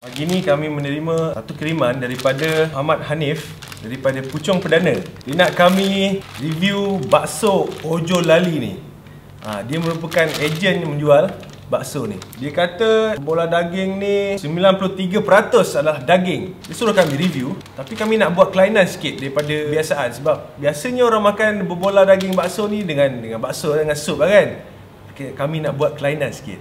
Pagi ni kami menerima satu kiriman daripada Ahmad Hanif daripada Puchong Perdana. Dia nak kami review bakso Ojo Lali ni. Dia merupakan ejen yang menjual bakso ni. Dia kata bola daging ni 93% adalah daging. Dia suruh kami review, tapi kami nak buat kelainan sikit daripada kebiasaan. Sebab biasanya orang makan berbola daging bakso ni dengan bakso dengan sup lah kan. Okay, kami nak buat kelainan sikit.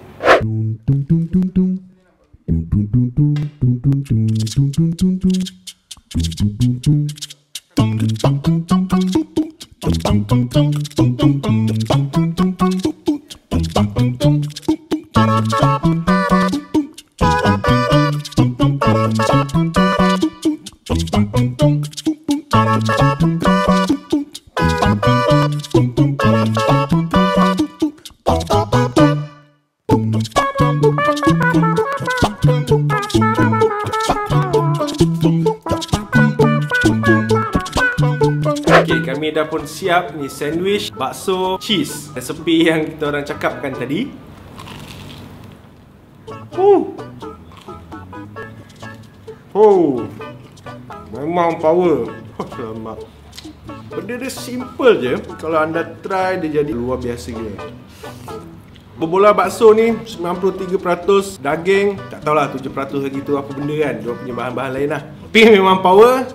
Kami dah pun siap ni sandwich bakso cheese resepi yang kita orang cakapkan tadi. Memang power. Selamat. Benda dia simple je, kalau anda try dia jadi luar biasa gila. Berbola bakso ni 93% daging, tak tahulah 7% lagi tu apa benda kan, dia punya bahan-bahan lain lah. Tapi memang power.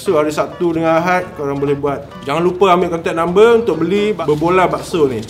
So hari Sabtu dengan Ahad korang boleh buat. Jangan lupa ambil contact number untuk beli berbola bakso ni.